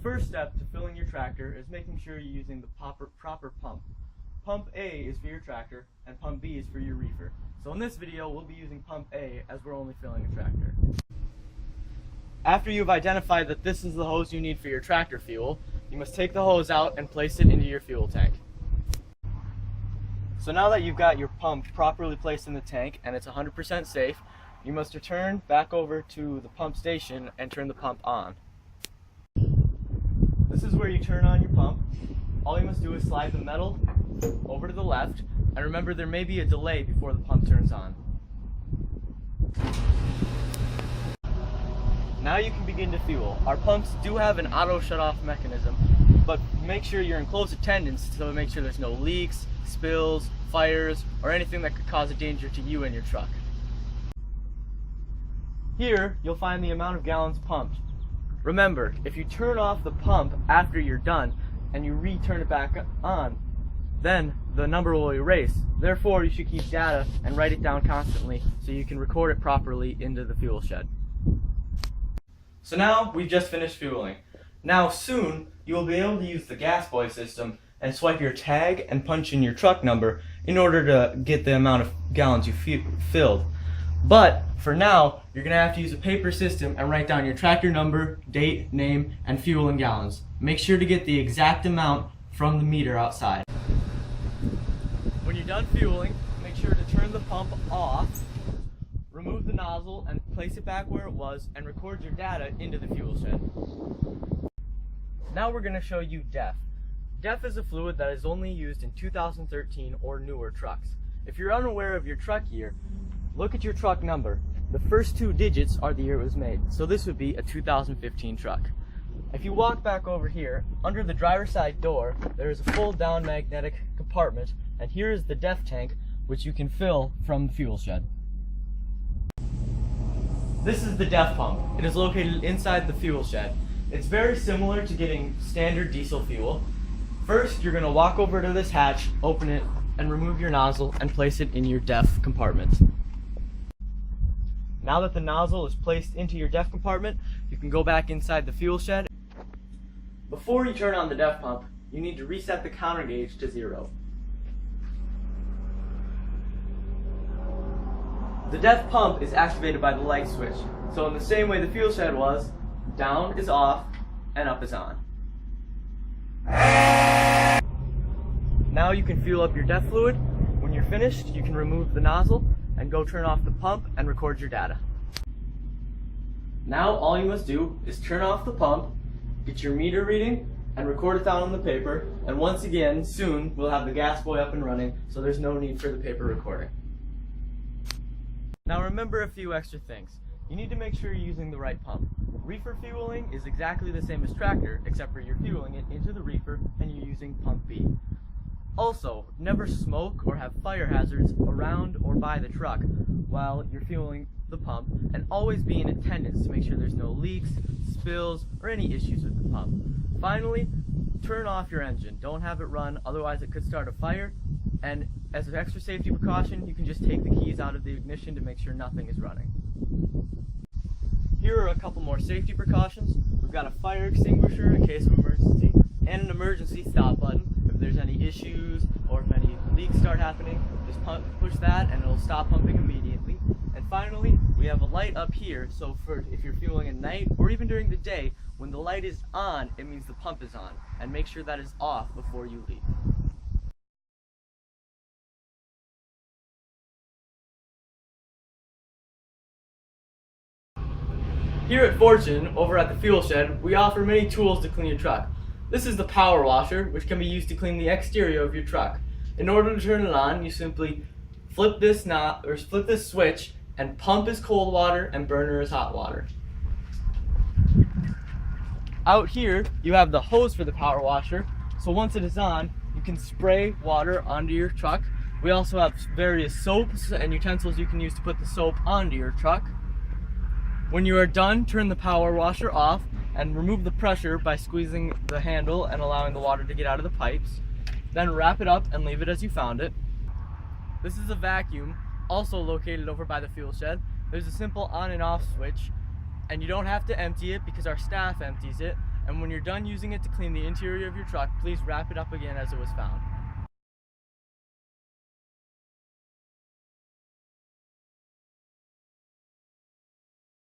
first step to filling your tractor is making sure you're using the proper pump. Pump A is for your tractor and pump B is for your reefer. So in this video we'll be using pump A as we're only filling a tractor. After you've identified that this is the hose you need for your tractor fuel, you must take the hose out and place it into your fuel tank. So now that you've got your pump properly placed in the tank and it's 100% safe, you must return back over to the pump station and turn the pump on. This is where you turn on your pump. All you must do is slide the metal over to the left, and remember there may be a delay before the pump turns on. Now you can begin to fuel. Our pumps do have an auto shut-off mechanism, but make sure you're in close attendance to make sure there's no leaks, spills, fires, or anything that could cause a danger to you and your truck. Here, you'll find the amount of gallons pumped. Remember, if you turn off the pump after you're done and you return it back on, then the number will erase. Therefore, you should keep data and write it down constantly so you can record it properly into the fuel shed. So now we've just finished fueling. Now soon you will be able to use the gas boy system and swipe your tag and punch in your truck number in order to get the amount of gallons you filled. But for now, you're going to have to use a paper system and write down your tractor number, date, name, and fuel in gallons. Make sure to get the exact amount from the meter outside. When you're done fueling, make sure to turn the pump off, remove the nozzle and place it back where it was, and record your data into the fuel shed. Now we're going to show you DEF. DEF is a fluid that is only used in 2013 or newer trucks. If you're unaware of your truck year, look at your truck number. The first two digits are the year it was made, so this would be a 2015 truck. If you walk back over here, under the driver's side door, there is a fold-down magnetic compartment, and here is the DEF tank, which you can fill from the fuel shed. This is the DEF pump. It is located inside the fuel shed. It's very similar to getting standard diesel fuel. First, you're going to walk over to this hatch, open it, and remove your nozzle and place it in your DEF compartment. Now that the nozzle is placed into your DEF compartment, you can go back inside the fuel shed. Before you turn on the DEF pump, you need to reset the counter gauge to 0. The DEF pump is activated by the light switch, so in the same way the fuel shed was, down is off and up is on. Now you can fuel up your DEF fluid. When you're finished, you can remove the nozzle and go turn off the pump and record your data. Now all you must do is turn off the pump, get your meter reading, and record it down on the paper, and once again, soon we'll have the gas boy up and running, so there's no need for the paper recording. Now remember a few extra things. You need to make sure you're using the right pump. Reefer fueling is exactly the same as tractor, except for you're fueling it into the reefer and you're using pump B. Also, never smoke or have fire hazards around or by the truck while you're fueling the pump, and always be in attendance to make sure there's no leaks, spills, or any issues with the pump. Finally, turn off your engine. Don't have it run, otherwise it could start a fire, and as an extra safety precaution, you can just take the keys out of the ignition to make sure nothing is running. Here are a couple more safety precautions. We've got a fire extinguisher in case of emergency, and an emergency stop button. If there's any issues or if any leaks start happening, just push that and it'll stop pumping immediately. And finally, we have a light up here, so if you're fueling at night or even during the day, when the light is on, it means the pump is on, and make sure that is off before you leave. Here at Fortune, over at the fuel shed, we offer many tools to clean your truck. This is the power washer, which can be used to clean the exterior of your truck. In order to turn it on, you simply flip this switch, and pump is cold water and burner is hot water. Out here, you have the hose for the power washer, so once it is on, you can spray water onto your truck. We also have various soaps and utensils you can use to put the soap onto your truck. When you are done, turn the power washer off and remove the pressure by squeezing the handle and allowing the water to get out of the pipes. Then wrap it up and leave it as you found it. This is a vacuum, also located over by the fuel shed. There's a simple on and off switch, and you don't have to empty it because our staff empties it, And when you're done using it to clean the interior of your truck, please wrap it up again as it was found.